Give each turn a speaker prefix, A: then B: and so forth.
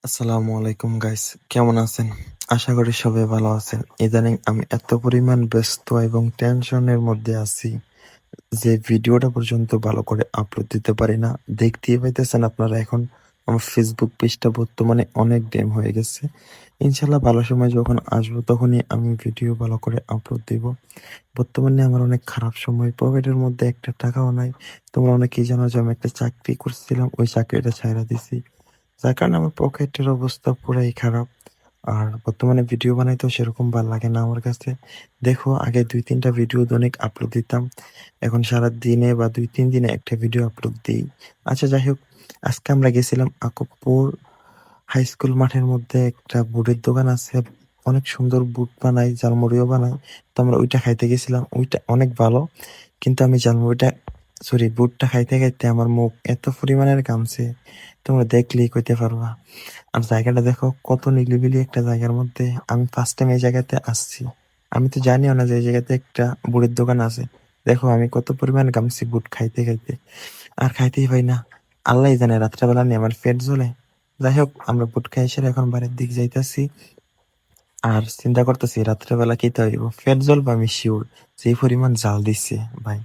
A: আসসালামু আলাইকুম গাইস, কেমন আছেন? আশা করি সবাই ভালো আছেন। ইদানিং আমি এত পরিমাণ ব্যস্ত এবং টেনশনের মধ্যে আছি যে ভিডিওটা পর্যন্ত ভালো করে আপলোড দিতে পারি না। দেখতেই পাইতেছেন আপনারা এখন আমার ফেসবুক পেজটা বর্তমানে অনেক ড্যাম হয়ে গেছে। ইনশাল্লাহ ভালো সময় যখন আসবো তখনই আমি ভিডিও ভালো করে আপলোড দিব। বর্তমানে আমার অনেক খারাপ সময়, পকেটের মধ্যে একটা টাকাও নাই। তোমরা অনেকেই জানো যে আমি একটা চাকরি করছিলাম, ওই চাকরিটা ছাইড়া দিছি। যার কারণে আমার পকেটের অবস্থা পুরাই খারাপ। আর বর্তমানে ভিডিও বানাইতেও সেরকম ভাল লাগে না আমার কাছে। দেখো আগে ২-৩ টা ভিডিও দৈনিক আপলোড দিতাম। এখন সারাদিনে বা ২-৩ দিনে একটা ভিডিও আপলোড দেই। আচ্ছা যাই হোক, আজকে আমরা গেছিলাম আকবপুর হাই স্কুল মাঠের মধ্যে একটা বুটের দোকান আছে। অনেক সুন্দর বুট বানায়, ঝালমুড়িও বানায়। তো আমরা ওইটা খাইতে গেছিলাম। ওইটা অনেক ভালো। কিন্তু আমি বুটটা খাইতে, খাইতে আমার মুখ এত পরিমাণের ঘামছে, তোমরা দেখলেই কইতে পারবা। আর জায়গাটা দেখো কত নিরিবিলি একটা জায়গার মধ্যে। আমি ফার্স্ট টাইম এই জায়গাতে আসছি। আমি তো জানিও না যে এই জায়গাতে একটা বুটের দোকান আছে। দেখো আমি কত পরিমাণ ঘামছি বুট খাইতে, খাইতে। আর খাইতেই পাই না। আল্লাহই জানে রাত্রেবেলা নিয়ে আমার পেট জ্বলে। যাই হোক আমরা বুট খাই এসে এখন বাড়ির দিক যাইতাছি। আর চিন্তা করতেছি রাত্রেবেলা খেতে হইব। পেট জ্বলবে আমি শিওর, যে পরিমাণ জাল দিচ্ছে ভাই।